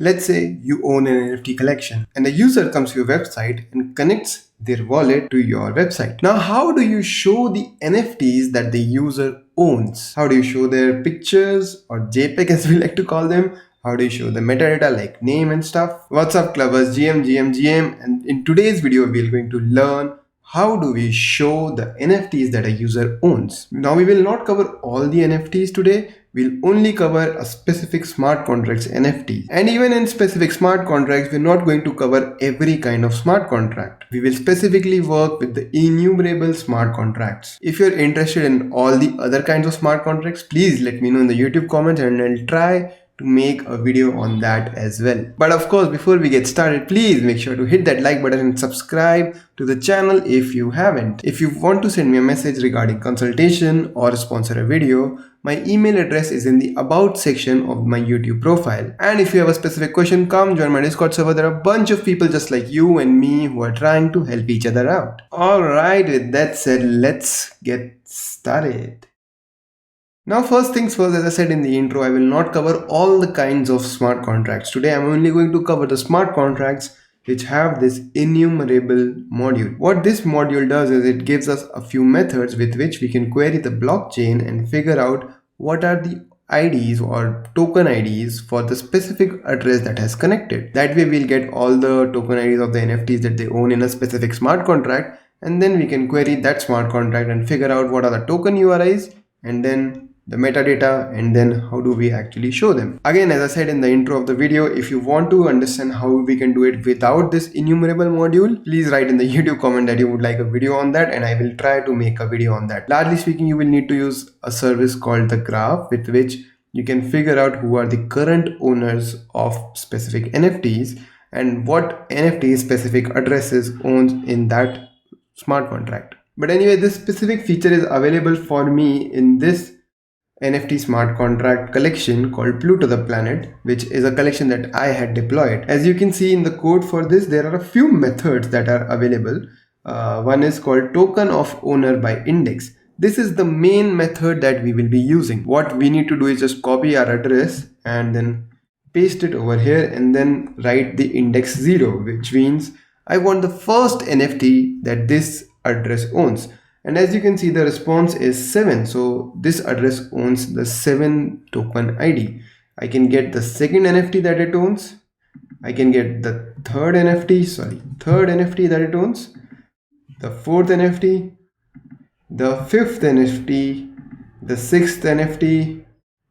Let's say you own an NFT collection and a user comes to your website and connects their wallet to your website. Now, how do you show the NFTs that the user owns? How do you show their pictures or JPEG as we like to call them? How do you show the metadata like name and stuff? What's up clubbers, GM. And in today's video, we're going to learn how do we show the NFTs that a user owns. Now we will not cover all the NFTs today. We'll only cover a specific smart contracts NFT. And even in specific smart contracts, we're not going to cover every kind of smart contract. We will specifically work with the innumerable smart contracts. If you're interested in all the other kinds of smart contracts, please let me know in the YouTube comments and I'll try to make a video on that as well. But of course, before we get started, please make sure to hit that like button and subscribe to the channel if you haven't. If you want to send me a message regarding consultation or sponsor a video, my email address is in the about section of my YouTube profile. And if you have a specific question, come join my Discord server. There are a bunch of people just like you and me who are trying to help each other out. Alright, with that said, let's get started. Now first things first, as I said in the intro, I will not cover all the kinds of smart contracts. Today I'm only going to cover the smart contracts which have this enumerable module. What this module does is it gives us a few methods with which we can query the blockchain and figure out what are the IDs or token IDs for the specific address that has connected. That way we'll get all the token IDs of the NFTs that they own in a specific smart contract, and then we can query that smart contract and figure out what are the token URIs and then the metadata, and then how do we actually show them. Again, as I said in the intro of the video, if you want to understand how we can do it without this enumerable module, please write in the YouTube comment that you would like a video on that and I will try to make a video on that. Largely speaking, you will need to use a service called the Graph, with which you can figure out who are the current owners of specific NFTs and what NFT specific addresses owns in that smart contract. But anyway, this specific feature is available for me in this NFT smart contract collection called Pluto the Planet, which is a collection that I had deployed. As you can see in the code for this, there are a few methods that are available. One is called token of owner by index. This is the main method that we will be using. What we need to do is just copy our address and then paste it over here and then write the index 0, which means I want the first NFT that this address owns. And as you can see, the response is 7. So this address owns the 7 token ID. I can get the second NFT that it owns. I can get the third NFT that it owns, the fourth NFT, the fifth NFT, the sixth NFT,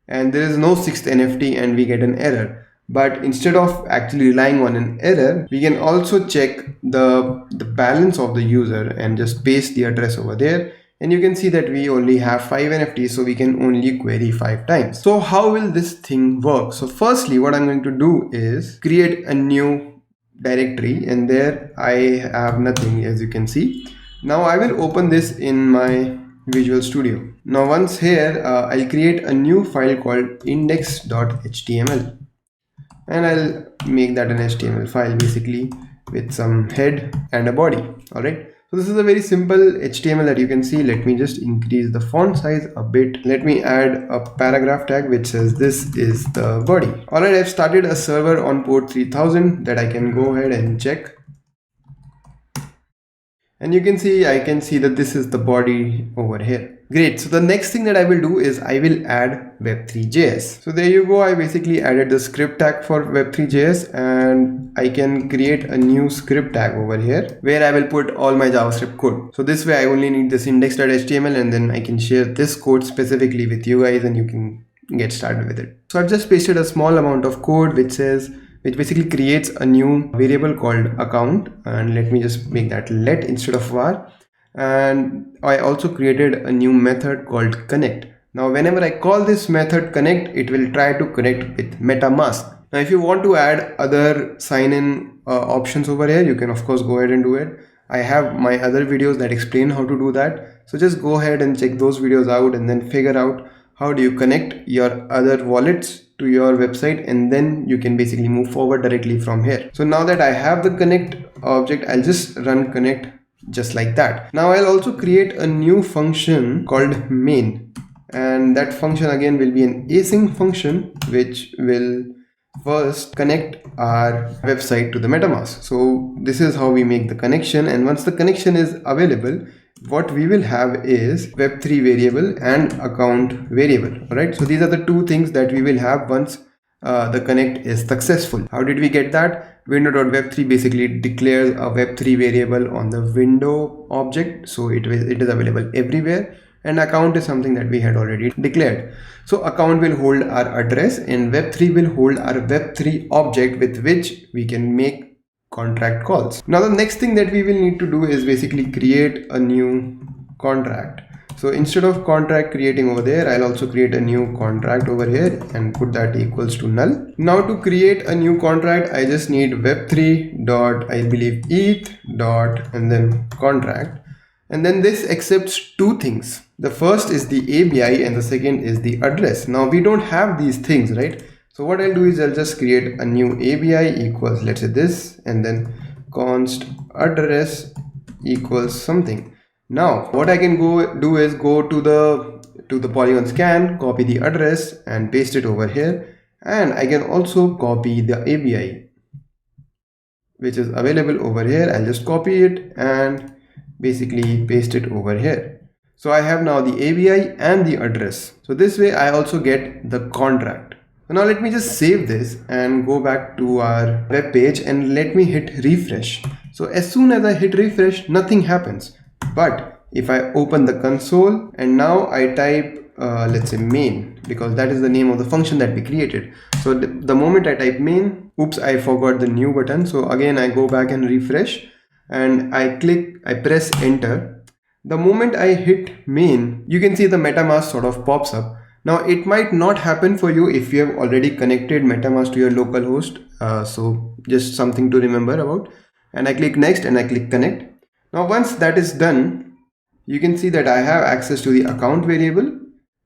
and there is no sixth NFT and we get an error. But instead of actually relying on an error, we can also check the balance of the user and just paste the address over there. And you can see that we only have 5 NFTs, so we can only query 5 times. So how will this thing work? So firstly, what I'm going to do is create a new directory, and there I have nothing, as you can see. Now I will open this in my Visual Studio. Now once here, I'll create a new file called index.html. And I'll make that an HTML file basically with some head and a body. Alright, so this is a very simple HTML that you can see. Let me just increase the font size a bit. Let me add a paragraph tag which says this is the body. Alright, I've started a server on port 3000 that I can go ahead and check. And you can see, I can see that this is the body over here. Great. So the next thing that I will do is I will add Web3.js. So there you go. I basically added the script tag for Web3.js, and I can create a new script tag over here where I will put all my JavaScript code. So this way I only need this index.html, and then I can share this code specifically with you guys and you can get started with it. So I've just pasted a small amount of code which basically creates a new variable called account, and let me just make that let instead of var. And I also created a new method called connect. Now whenever I call this method connect, it will try to connect with metamask. Now if you want to add other sign-in options over here, you can of course go ahead and do it. I have my other videos that explain how to do that, so just go ahead and check those videos out and then figure out how do you connect your other wallets to your website, and then you can basically move forward directly from here. So now that I have the connect object, I'll just run connect just like that. Now I'll also create a new function called main, and that function again will be an async function which will first connect our website to the MetaMask. So this is how we make the connection, and once the connection is available, what we will have is Web3 variable and account variable. All right, so these are the two things that we will have once the connect is successful. How did we get that? Window.web3 basically declares a Web3 variable on the window object, so it is available everywhere, and account is something that we had already declared. So account will hold our address, and Web3 will hold our Web3 object with which we can make contract calls. Now the next thing that we will need to do is basically create a new contract. So instead of contract creating over there, I'll also create a new contract over here and put that equals to null. Now to create a new contract, I just need web3 dot, I believe, eth dot and then contract. And then this accepts two things. The first is the ABI and the second is the address. Now we don't have these things, right? So what I'll do is I'll just create a new ABI equals, let's say this, and then const address equals something. Now what I can do is go to the Polygon scan, copy the address and paste it over here, and I can also copy the ABI which is available over here. I'll just copy it and basically paste it over here. So I have now the ABI and the address. So this way I also get the contract. So now let me just save this and go back to our web page and let me hit refresh. So as soon as I hit refresh, nothing happens. But if I open the console and now I type let's say main, because that is the name of the function that we created. So the moment I type main, oops, I forgot the new button. So again I go back and refresh and I press enter. The moment I hit main, you can see the MetaMask sort of pops up. Now it might not happen for you if you have already connected MetaMask to your local host. So just something to remember about. And I click next and I click connect. Now once that is done, you can see that I have access to the account variable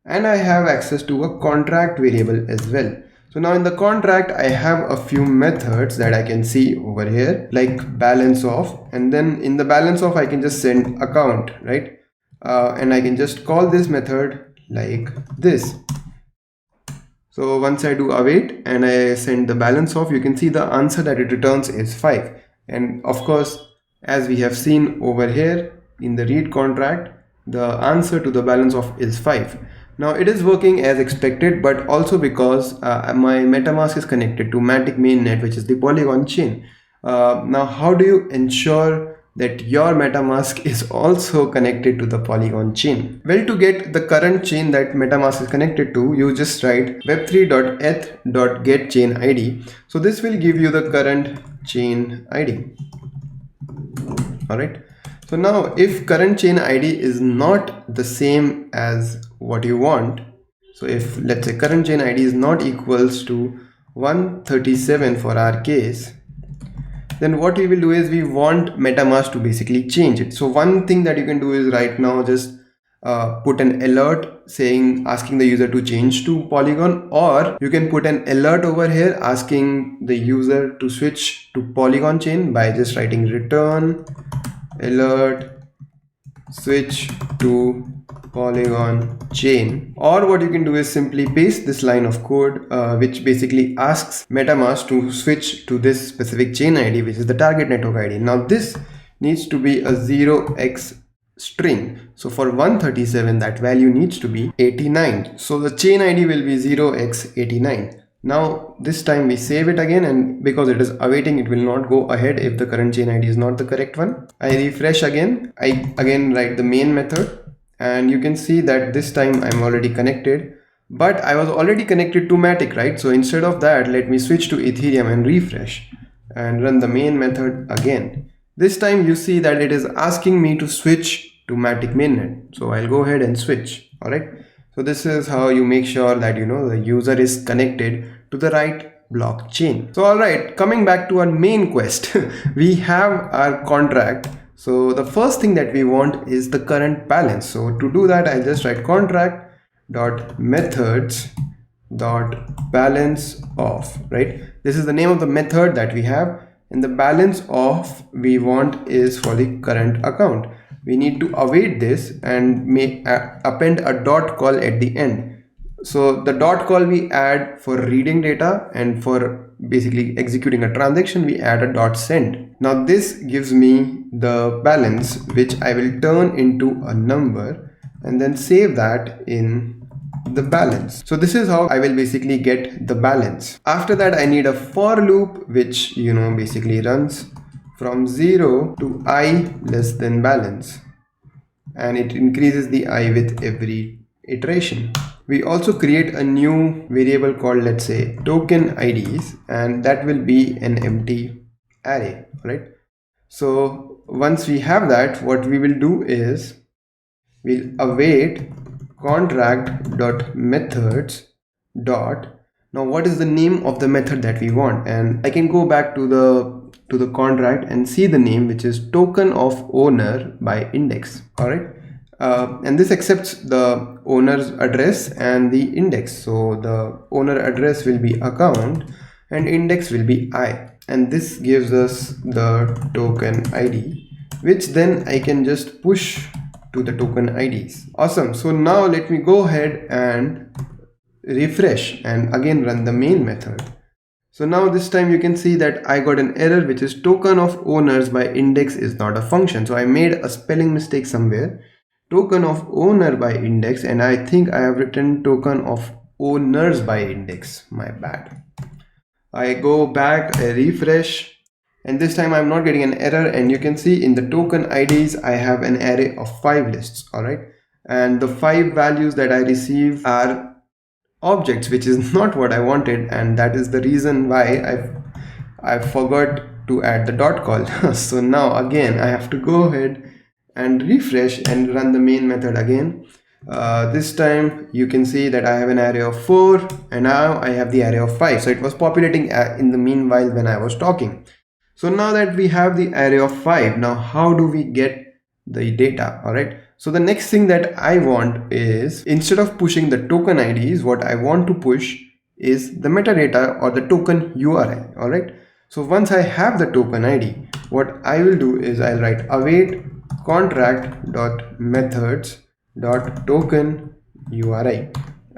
and I have access to a contract variable as well. So now in the contract, I have a few methods that I can see over here, like balance of, and then in the balance of, I can just send account, right? And I can just call this method like this. So once I do await and I send the balance of, you can see the answer that it returns is 5. And of course, as we have seen over here in the read contract, the answer to the balance of is 5. Now it is working as expected, but also because my MetaMask is connected to Matic mainnet, which is the Polygon chain. Now how do you ensure that your MetaMask is also connected to the Polygon chain? Well, to get the current chain that MetaMask is connected to, you just write web3.eth.getChainID. So this will give you the current chain ID. All right. So now if current chain ID is not the same as what you want, so if let's say current chain ID is not equals to 137 for our case, then what we will do is we want MetaMask to basically change it. So one thing that you can do is right now just put an alert asking the user to change to Polygon, or you can put an alert over here asking the user to switch to Polygon chain by just writing return alert switch to Polygon chain. Or what you can do is simply paste this line of code which basically asks MetaMask to switch to this specific chain ID, which is the target network ID. Now this needs to be a 0x string. So for 137, that value needs to be 89. So the chain ID will be 0x89. Now this time we save it again, and because it is awaiting, it will not go ahead if the current chain ID is not the correct one. I refresh again. I again write the main method, and you can see that this time I'm already connected, but I was already connected to Matic, right? So instead of that, let me switch to Ethereum and refresh and run the main method again. This time you see that it is asking me to switch to Matic mainnet. So I'll go ahead and switch. All right. So this is how you make sure that the user is connected to the right blockchain. So all right, coming back to our main quest, we have our contract. So the first thing that we want is the current balance. So to do that, I'll just write contract dot methods dot balance of, right? This is the name of the method that we have, and the balance of we want is for the current account. We need to await this and append a dot call at the end. So the dot call we add for reading data, and for basically executing a transaction we add a dot send. Now this gives me the balance, which I will turn into a number and then save that in the balance. So this is how I will basically get the balance. After that I need a for loop, which basically runs from 0 to I less than balance, and it increases the I with every iteration. We also create a new variable called, let's say, token IDs, and that will be an empty array, right? So once we have that, what we will do is we'll await contract.methods dot. Now what is the name of the method that we want? And I can go back to the contract and see the name, which is token of owner by index. All right. And this accepts the owner's address and the index. So the owner address will be account and index will be I, and this gives us the token ID, which then I can just push to the token IDs. Awesome. So now let me go ahead and refresh and again run the main method. So now this time you can see that I got an error, which is token of owners by index is not a function. So I made a spelling mistake somewhere. Token of owner by index, and I think I have written token of owners by index. My bad. I go back, I refresh, and this time I'm not getting an error, and you can see in the token IDs I have an array of 5 lists. All right, and the 5 values that I receive are objects, which is not what I wanted, and that is the reason why I forgot to add the dot call. So now again I have to go ahead and refresh and run the main method again. This time you can see that I have an array of 4, and now I have the array of 5. So it was populating in the meanwhile when I was talking. So now that we have the array of 5, now how do we get the data? All right. So the next thing that I want is, instead of pushing the token IDs, what I want to push is the metadata or the token URI. All right. So once I have the token ID, what I will do is I'll write await contract.methods.tokenURI.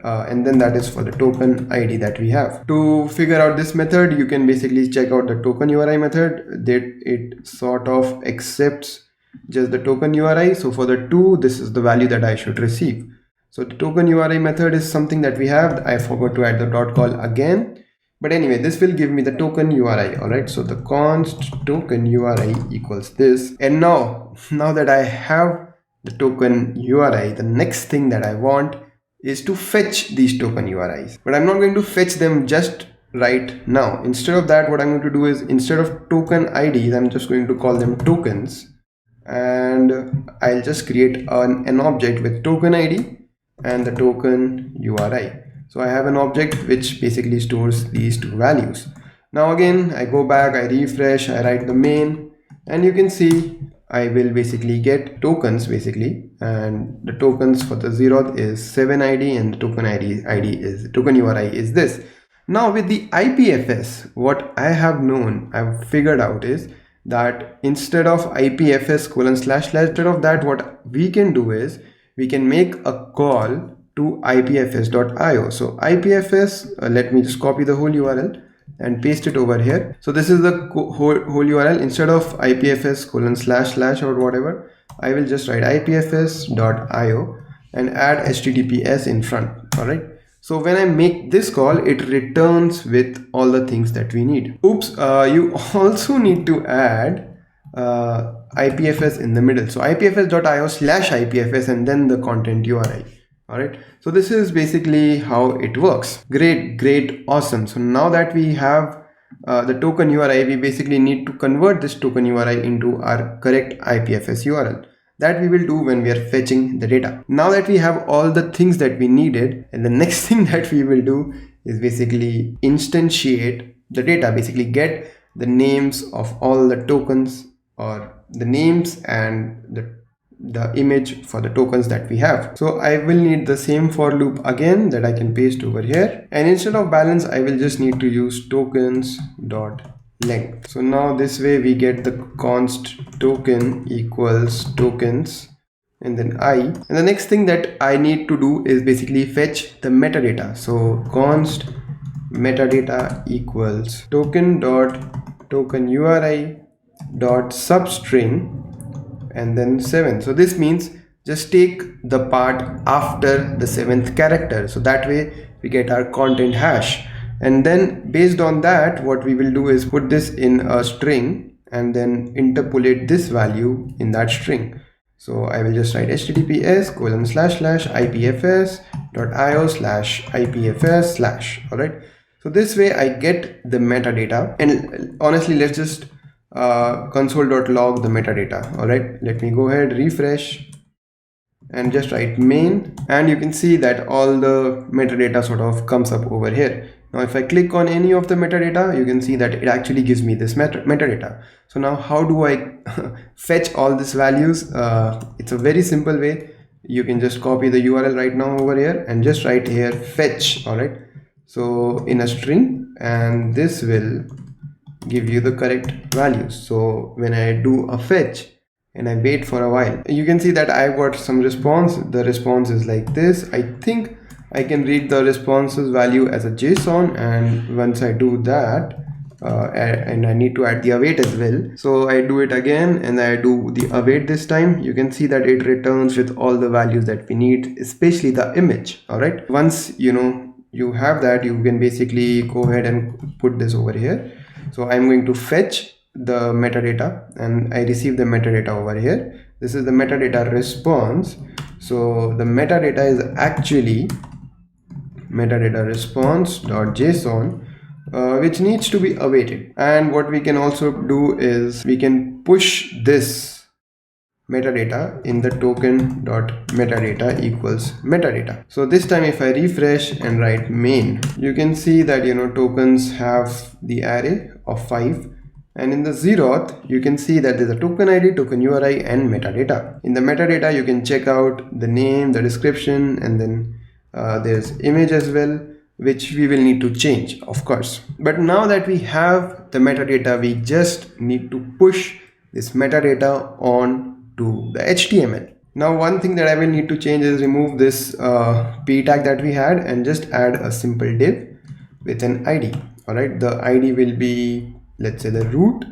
And then that is for the token ID that we have. To figure out this method, you can basically check out the tokenURI method. That it sort of accepts just the tokenURI. So for the 2, this is the value that I should receive. So the tokenURI method is something that we have. I forgot to add the dot call again. But anyway, this will give me the token URI. All right. So the const token URI equals this. And now that I have the token URI, the next thing that I want is to fetch these token URIs. But I'm not going to fetch them just right now. Instead of that, what I'm going to do is, instead of token IDs, I'm just going to call them tokens. And I'll just create an object with token ID and the token URI. So I have an object which basically stores these 2 values. Now again, I go back, I refresh, I write the main, and you can see I will basically get tokens basically, and the tokens for the 0th is 7 ID, and the token ID is token URI is this. Now with the IPFS, what I've figured out is that instead of IPFS : instead of that, what we can do is we can make a call to ipfs.io. So IPFS, let me just copy the whole URL and paste it over here. So this is the whole URL. Instead of IPFS : or whatever, I will just write ipfs.io and add HTTPS in front. All right. So when I make this call, it returns with all the things that we need. Oops, you also need to add IPFS in the middle. So ipfs.io/IPFS and then the content URI. All right. So this is basically how it works. Great, awesome. So now that we have the token URI, we basically need to convert this token URI into our correct IPFS URL. That we will do when we are fetching the data. Now that we have all the things that we needed, and the next thing that we will do is basically instantiate the data, basically get the names of all the tokens, or the names and the image for the tokens that we have. So I will need the same for loop again that I can paste over here, and instead of balance I will just need to use tokens.length. So now this way we get the const token equals tokens and then I. And the next thing that I need to do is basically fetch the metadata. So const metadata equals tokenURI dot substring and then 7. So this means just take the part after the 7th character, so that way we get our content hash. And then based on that, what we will do is put this in a string and then interpolate this value in that string. So I will just write https://ipfs.io/ipfs/. All right, so this way I get the metadata. And honestly, let's just console.log the metadata. All right, let me go ahead, refresh, and just write main, and you can see that all the metadata sort of comes up over here. Now if I click on any of the metadata, you can see that it actually gives me this metadata. So now how do I fetch all these values? It's a very simple way. You can just copy the URL right now over here and just write here fetch. All right, so in a string, and this will give you the correct values. So when I do a fetch and I wait for a while, you can see that I've got some response. The response is like this. I think I can read the responses value as a JSON, and once I do that, and I need to add the await as well. So I do it again and I do the await this time. You can see that it returns with all the values that we need, especially the image. All right, once you have that, you can basically go ahead and put this over here. So I'm going to fetch the metadata and I receive the metadata over here. This is the metadata response. So the metadata is actually metadata response.json, which needs to be awaited. And what we can also do is we can push this metadata in the token.metadata equals metadata. So this time if I refresh and write main, you can see that tokens have the array of 5, and in the 0th you can see that there's a token ID, token URI, and metadata. In the metadata you can check out the name, the description, and then there's image as well, which we will need to change, of course. But now that we have the metadata, we just need to push this metadata on to the HTML. Now one thing that I will need to change is remove this p tag that we had and just add a simple div with an ID. All right, the ID will be, let's say, the root,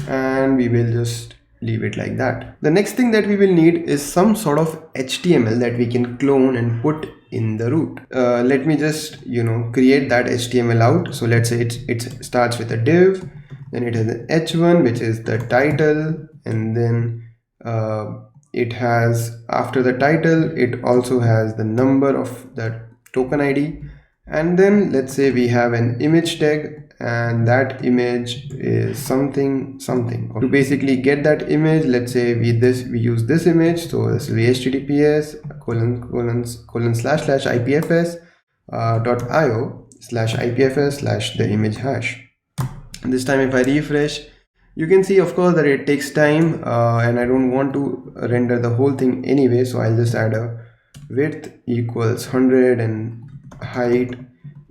and we will just leave it like that. The next thing that we will need is some sort of HTML that we can clone and put in the root. Let me just create that HTML out. So let's say it starts with a div, then it has an h1, which is the title, and then it has, after the title, it also has the number of the token ID, and then let's say we have an image tag, and that image is something. To basically get that image, let's say we use this image. So this will be https://ipfs.io/ipfs/ the image hash. And this time if I refresh, you can see, of course, that it takes time, and I don't want to render the whole thing anyway, so I'll just add a width equals 100 and height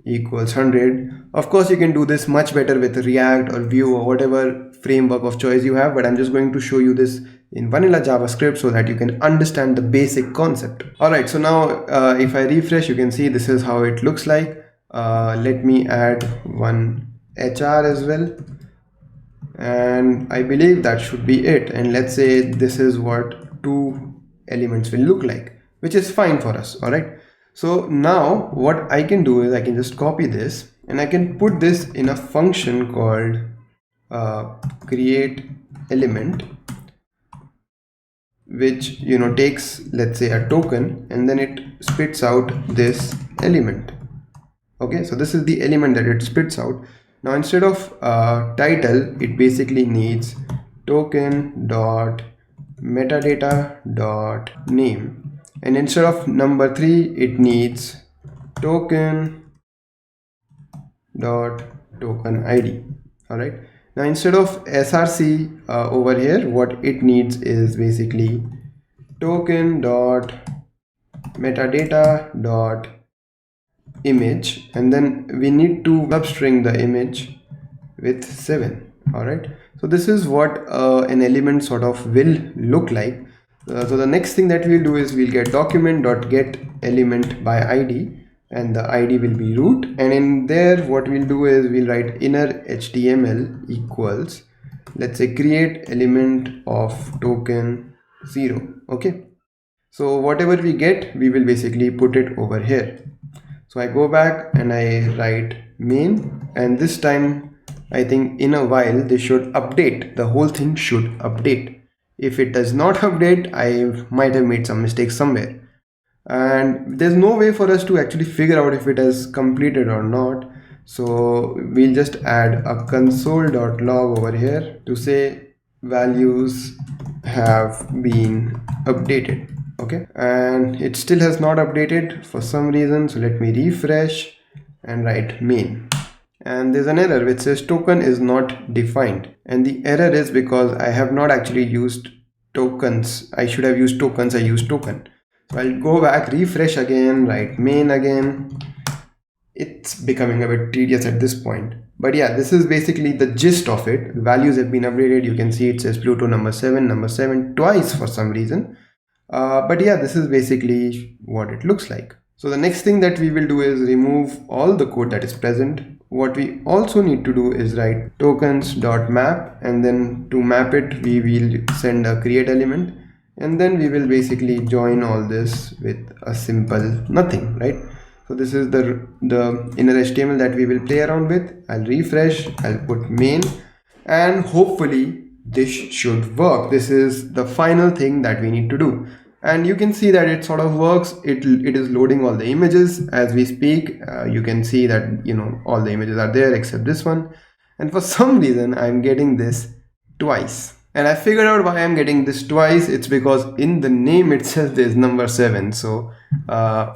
equals 100. Of course, you can do this much better with React or Vue or whatever framework of choice you have, but I'm just going to show you this in vanilla JavaScript so that you can understand the basic concept. All right, so now if I refresh, you can see this is how it looks like. Let me add one HR as well, and I believe that should be it. And let's say this is what 2 elements will look like, which is fine for us. All right, so now what I can do is I can just copy this and I can put this in a function called create element, which takes, let's say, a token, and then it spits out this element. Okay, so this is the element that it spits out. Now instead of title, it basically needs token.metadata.name, and instead of number 3, it needs token.token ID. All right, now instead of src over here, what it needs is basically token.metadata.image, and then we need to substring the image with 7. All right, so this is what an element sort of will look like. So the next thing that we'll do is we'll get document.get element by id, and the id will be root, and in there what we'll do is we'll write inner html equals, let's say, create element of token 0. Okay, so whatever we get, we will basically put it over here. So I go back and I write main, and this time I think in a while this should update. The whole thing should update. If it does not update, I might have made some mistake somewhere, and there's no way for us to actually figure out if it has completed or not. So we'll just add a console.log over here to say values have been updated. Okay, and it still has not updated for some reason, so let me refresh and write main, and there's an error which says token is not defined, and the error is because I have not actually used tokens. I should have used tokens. I used token. So I'll go back, refresh again, write main again. It's becoming a bit tedious at this point, but yeah, this is basically the gist of it. Values have been updated. You can see it says Pluto number 7 twice for some reason. But yeah, this is basically what it looks like. So the next thing that we will do is remove all the code that is present. What we also need to do is write tokens.map, and then to map it we will send a create element, and then we will basically join all this with a simple nothing, right? So this is the inner HTML that we will play around with. I'll refresh, I'll put main, and hopefully this should work. This is the final thing that we need to do, and you can see that it sort of works. It is loading all the images as we speak. You can see that, you know, all the images are there except this one, and for some reason I'm getting this twice, and I figured out why I'm getting this twice. It's because in the name itself there's number 7. So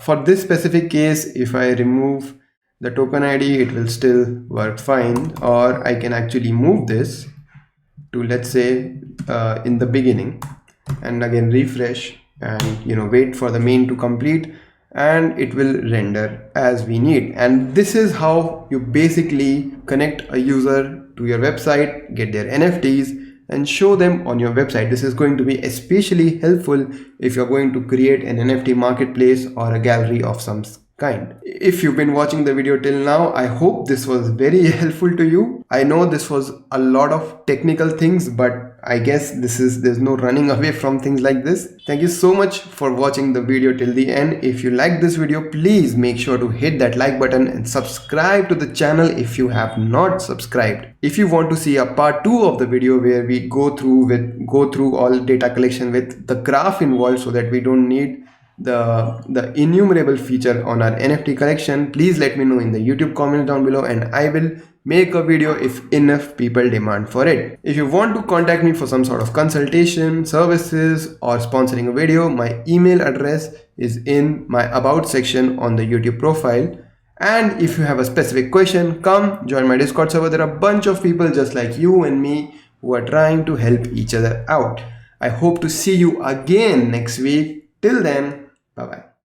for this specific case, if I remove the token ID, it will still work fine, or I can actually move this to, let's say, in the beginning, and again refresh, and, you know, wait for the main to complete, and it will render as we need. And this is how you basically connect a user to your website, get their NFTs, and show them on your website. This is going to be especially helpful if you're going to create an NFT marketplace or a gallery of some kind. If you've been watching the video till now, I hope this was very helpful to you. I know this was a lot of technical things, but I guess there's no running away from things like this. Thank you so much for watching the video till the end. If you like this video, please make sure to hit that like button and subscribe to the channel if you have not subscribed. If you want to see a part 2 of the video where we go through all data collection with the graph involved, so that we don't need the enumerable feature on our NFT collection, please let me know in the YouTube comments down below, and I will make a video if enough people demand for it. If you want to contact me for some sort of consultation, services, or sponsoring a video, my email address is in my about section on the YouTube profile. And if you have a specific question, come join my Discord server. There are a bunch of people just like you and me who are trying to help each other out. I hope to see you again next week. Till then, bye bye.